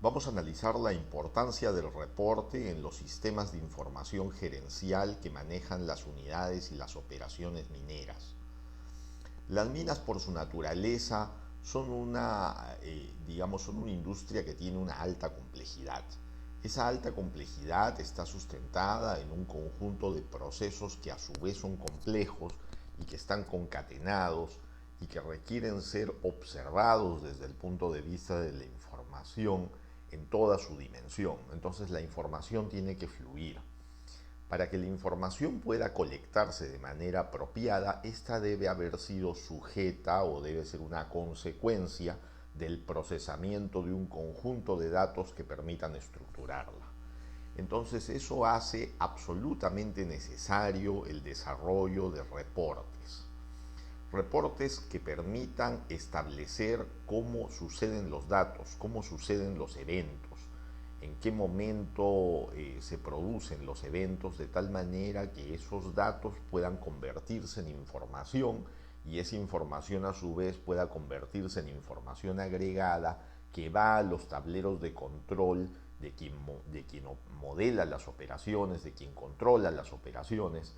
Vamos a analizar la importancia del reporte en los sistemas de información gerencial que manejan las unidades y las operaciones mineras. Las minas, por su naturaleza, son son una industria que tiene una alta complejidad. Esa alta complejidad está sustentada en un conjunto de procesos que a su vez son complejos y que están concatenados y que requieren ser observados desde el punto de vista de la información en toda su dimensión. Entonces la información tiene que fluir. Para que la información pueda colectarse de manera apropiada, esta debe haber sido sujeta o debe ser una consecuencia del procesamiento de un conjunto de datos que permitan estructurarla. Entonces eso hace absolutamente necesario el desarrollo de reportes. Reportes que permitan establecer cómo suceden los datos, cómo suceden los eventos, en qué momento se producen los eventos, de tal manera que esos datos puedan convertirse en información y esa información a su vez pueda convertirse en información agregada que va a los tableros de control de quien modela las operaciones, de quien controla las operaciones,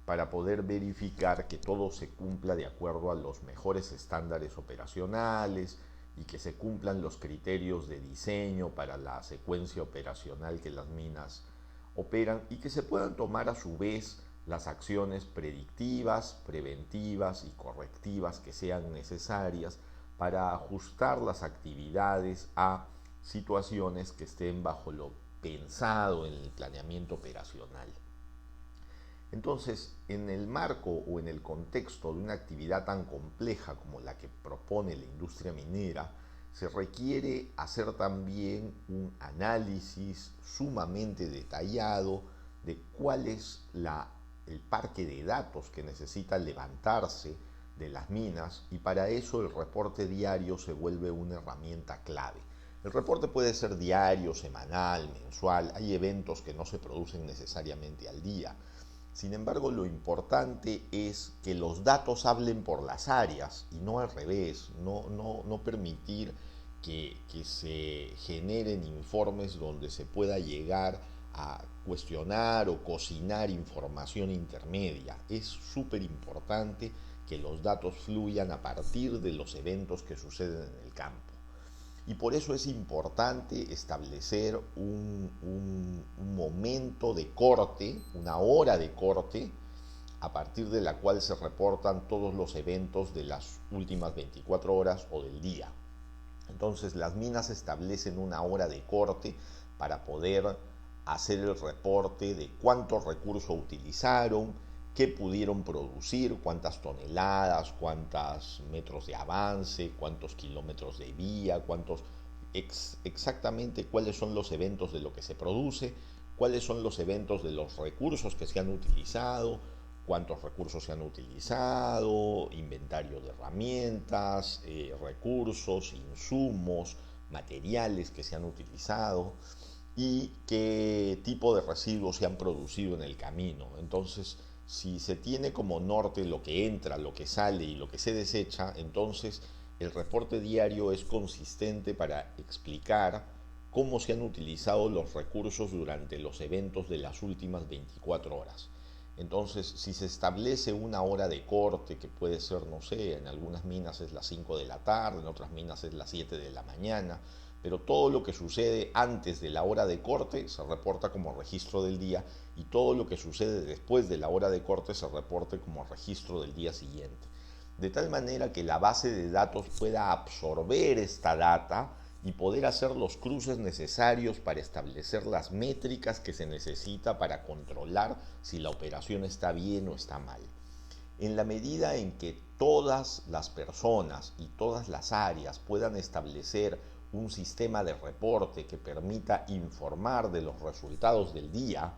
para poder verificar que todo se cumpla de acuerdo a los mejores estándares operacionales y que se cumplan los criterios de diseño para la secuencia operacional que las minas operan y que se puedan tomar a su vez las acciones predictivas, preventivas y correctivas que sean necesarias para ajustar las actividades a situaciones que estén bajo lo pensado en el planeamiento operacional. Entonces, en el marco o en el contexto de una actividad tan compleja como la que propone la industria minera, se requiere hacer también un análisis sumamente detallado de cuál es el parque de datos que necesita levantarse de las minas, y para eso el reporte diario se vuelve una herramienta clave. El reporte puede ser diario, semanal, mensual, hay eventos que no se producen necesariamente al día. Sin embargo, lo importante es que los datos hablen por las áreas y no al revés, no permitir que se generen informes donde se pueda llegar a cuestionar o cocinar información intermedia. Es súper importante que los datos fluyan a partir de los eventos que suceden en el campo. Y por eso es importante establecer un momento de corte, una hora de corte, a partir de la cual se reportan todos los eventos de las últimas 24 horas o del día. Entonces las minas establecen una hora de corte para poder hacer el reporte de cuántos recursos utilizaron, qué pudieron producir, cuántas toneladas, cuántos metros de avance, cuántos kilómetros de vía, exactamente cuáles son los eventos de lo que se produce, cuáles son los eventos de los recursos que se han utilizado, cuántos recursos se han utilizado, inventario de herramientas, recursos, insumos, materiales que se han utilizado y qué tipo de residuos se han producido en el camino. Entonces, si se tiene como norte lo que entra, lo que sale y lo que se desecha, entonces el reporte diario es consistente para explicar cómo se han utilizado los recursos durante los eventos de las últimas 24 horas. Entonces, si se establece una hora de corte, que puede ser, no sé, en algunas minas es las 5 de la tarde, en otras minas es las 7 de la mañana, pero todo lo que sucede antes de la hora de corte se reporta como registro del día y todo lo que sucede después de la hora de corte se reporte como registro del día siguiente. De tal manera que la base de datos pueda absorber esta data y poder hacer los cruces necesarios para establecer las métricas que se necesita para controlar si la operación está bien o está mal. En la medida en que todas las personas y todas las áreas puedan establecer un sistema de reporte que permita informar de los resultados del día,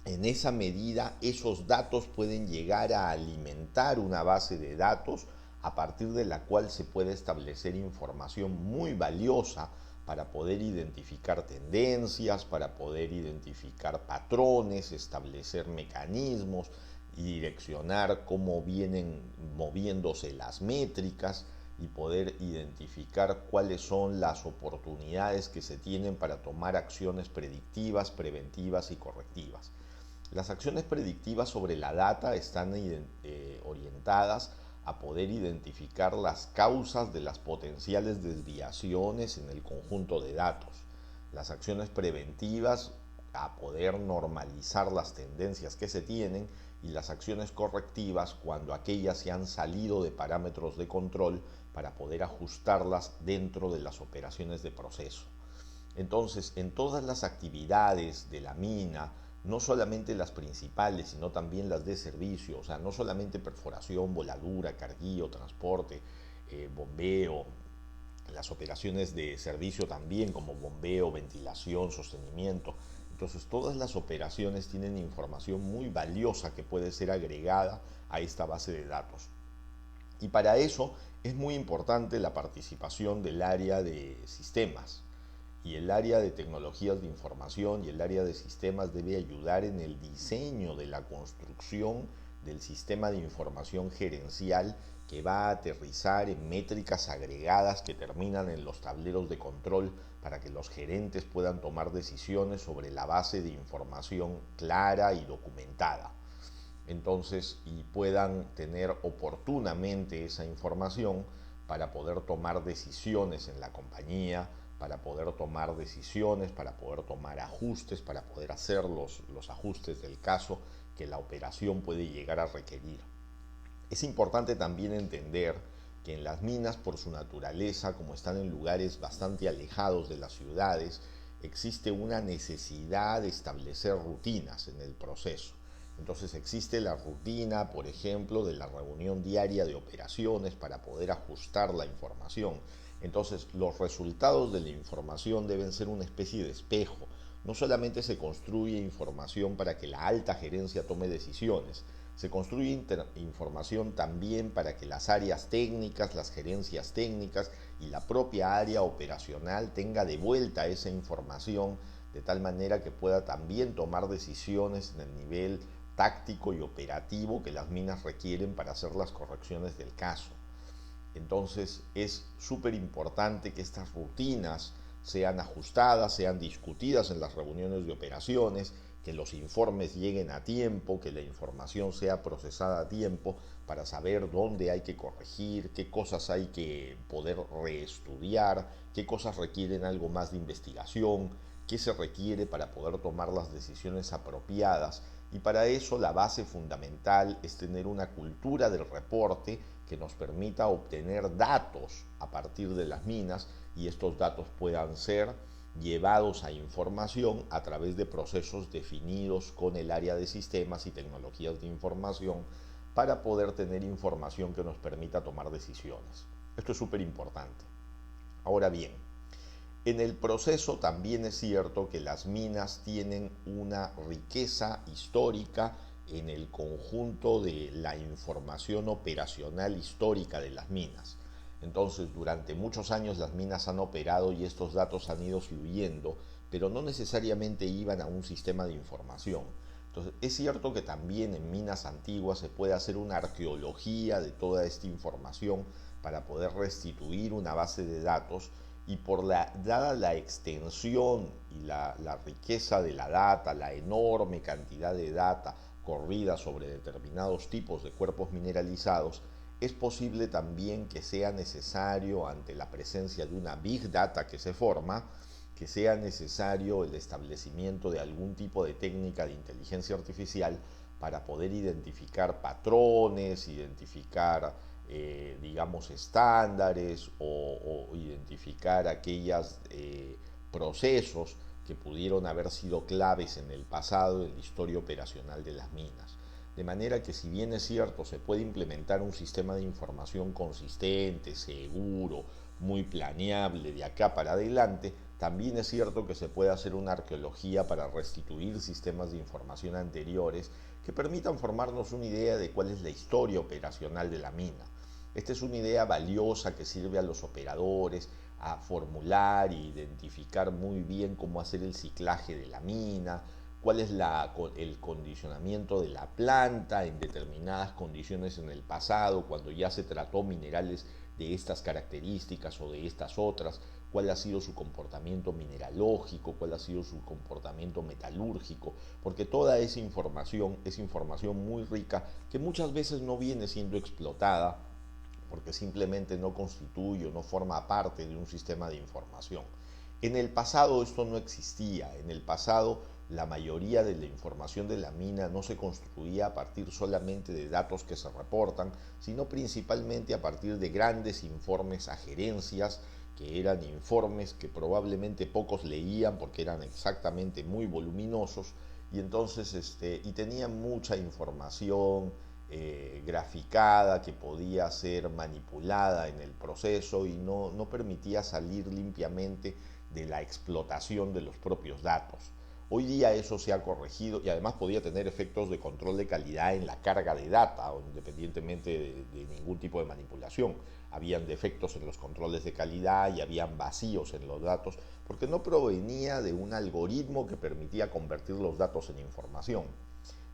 en esa medida esos datos pueden llegar a alimentar una base de datos a partir de la cual se puede establecer información muy valiosa para poder identificar tendencias, para poder identificar patrones, establecer mecanismos y direccionar cómo vienen moviéndose las métricas y poder identificar cuáles son las oportunidades que se tienen para tomar acciones predictivas, preventivas y correctivas. Las acciones predictivas sobre la data están orientadas a poder identificar las causas de las potenciales desviaciones en el conjunto de datos. Las acciones preventivas a poder normalizar las tendencias que se tienen, y las acciones correctivas cuando aquellas se han salido de parámetros de control para poder ajustarlas dentro de las operaciones de proceso. Entonces, en todas las actividades de la mina, no solamente las principales, sino también las de servicio, o sea, no solamente perforación, voladura, carguío, transporte, bombeo, las operaciones de servicio también, como bombeo, ventilación, sostenimiento. Entonces, todas las operaciones tienen información muy valiosa que puede ser agregada a esta base de datos. Y para eso es muy importante la participación del área de sistemas. Y el área de tecnologías de información y el área de sistemas debe ayudar en el diseño de la construcción del sistema de información gerencial que va a aterrizar en métricas agregadas que terminan en los tableros de control para que los gerentes puedan tomar decisiones sobre la base de información clara y documentada. Entonces, y puedan tener oportunamente esa información para poder tomar decisiones en la compañía, para poder tomar decisiones, para poder tomar ajustes, para poder hacer los ajustes del caso que la operación puede llegar a requerir. Es importante también entender que en las minas, por su naturaleza, como están en lugares bastante alejados de las ciudades, existe una necesidad de establecer rutinas en el proceso. Entonces existe la rutina, por ejemplo, de la reunión diaria de operaciones para poder ajustar la información. Entonces los resultados de la información deben ser una especie de espejo. No solamente se construye información para que la alta gerencia tome decisiones, se construye información también para que las áreas técnicas, las gerencias técnicas y la propia área operacional tenga de vuelta esa información de tal manera que pueda también tomar decisiones en el nivel táctico y operativo que las minas requieren para hacer las correcciones del caso. Entonces es súper importante que estas rutinas sean ajustadas, sean discutidas en las reuniones de operaciones, que los informes lleguen a tiempo, que la información sea procesada a tiempo para saber dónde hay que corregir, qué cosas hay que poder reestudiar, qué cosas requieren algo más de investigación, qué se requiere para poder tomar las decisiones apropiadas. Y para eso la base fundamental es tener una cultura del reporte que nos permita obtener datos a partir de las minas, y estos datos puedan ser llevados a información a través de procesos definidos con el área de sistemas y tecnologías de información para poder tener información que nos permita tomar decisiones. Esto es súper importante. Ahora bien, en el proceso también es cierto que las minas tienen una riqueza histórica en el conjunto de la información operacional histórica de las minas. Entonces, durante muchos años las minas han operado y estos datos han ido fluyendo, pero no necesariamente iban a un sistema de información. Entonces, es cierto que también en minas antiguas se puede hacer una arqueología de toda esta información para poder restituir una base de datos, y dada la extensión y la riqueza de la data, la enorme cantidad de data corrida sobre determinados tipos de cuerpos mineralizados, es posible también que sea necesario, ante la presencia de una big data que se forma, que sea necesario el establecimiento de algún tipo de técnica de inteligencia artificial para poder identificar patrones, identificar, digamos, estándares o identificar aquellos procesos que pudieron haber sido claves en el pasado en la historia operacional de las minas. De manera que, si bien es cierto, se puede implementar un sistema de información consistente, seguro, muy planeable de acá para adelante, también es cierto que se puede hacer una arqueología para restituir sistemas de información anteriores que permitan formarnos una idea de cuál es la historia operacional de la mina. Esta es una idea valiosa que sirve a los operadores a formular e identificar muy bien cómo hacer el ciclaje de la mina, cuál es el condicionamiento de la planta en determinadas condiciones en el pasado, cuando ya se trató minerales de estas características o de estas otras, cuál ha sido su comportamiento mineralógico, cuál ha sido su comportamiento metalúrgico, porque toda esa información es información muy rica que muchas veces no viene siendo explotada porque simplemente no constituye o no forma parte de un sistema de información. En el pasado esto no existía, en el pasado la mayoría de la información de la mina no se construía a partir solamente de datos que se reportan, sino principalmente a partir de grandes informes a gerencias, que eran informes que probablemente pocos leían porque eran exactamente muy voluminosos y entonces y tenían mucha información graficada que podía ser manipulada en el proceso y no permitía salir limpiamente de la explotación de los propios datos. Hoy día eso se ha corregido y además podía tener efectos de control de calidad en la carga de data, independientemente de ningún tipo de manipulación. Habían defectos en los controles de calidad y habían vacíos en los datos porque no provenía de un algoritmo que permitía convertir los datos en información.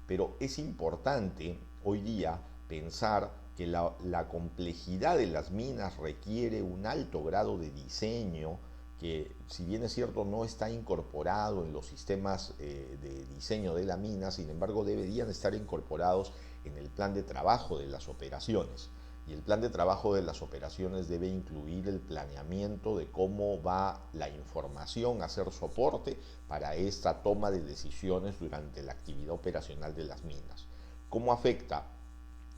Pero es importante hoy día pensar que la complejidad de las minas requiere un alto grado de diseño que, si bien es cierto, no está incorporado en los sistemas de diseño de la mina, sin embargo deberían estar incorporados en el plan de trabajo de las operaciones. Y el plan de trabajo de las operaciones debe incluir el planeamiento de cómo va la información a ser soporte para esta toma de decisiones durante la actividad operacional de las minas. ¿Cómo afecta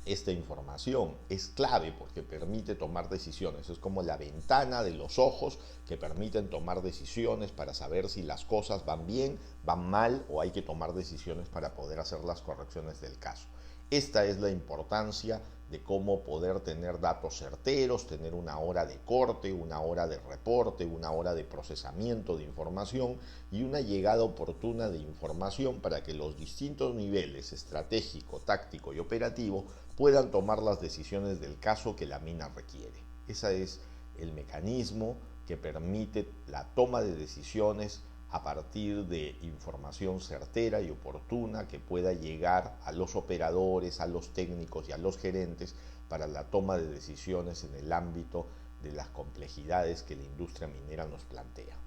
esta información? Es clave porque permite tomar decisiones. Es como la ventana de los ojos que permiten tomar decisiones para saber si las cosas van bien, van mal o hay que tomar decisiones para poder hacer las correcciones del caso. Esta es la importancia de cómo poder tener datos certeros, tener una hora de corte, una hora de reporte, una hora de procesamiento de información y una llegada oportuna de información para que los distintos niveles estratégico, táctico y operativo puedan tomar las decisiones del caso que la mina requiere. Ese es el mecanismo que permite la toma de decisiones a partir de información certera y oportuna que pueda llegar a los operadores, a los técnicos y a los gerentes para la toma de decisiones en el ámbito de las complejidades que la industria minera nos plantea.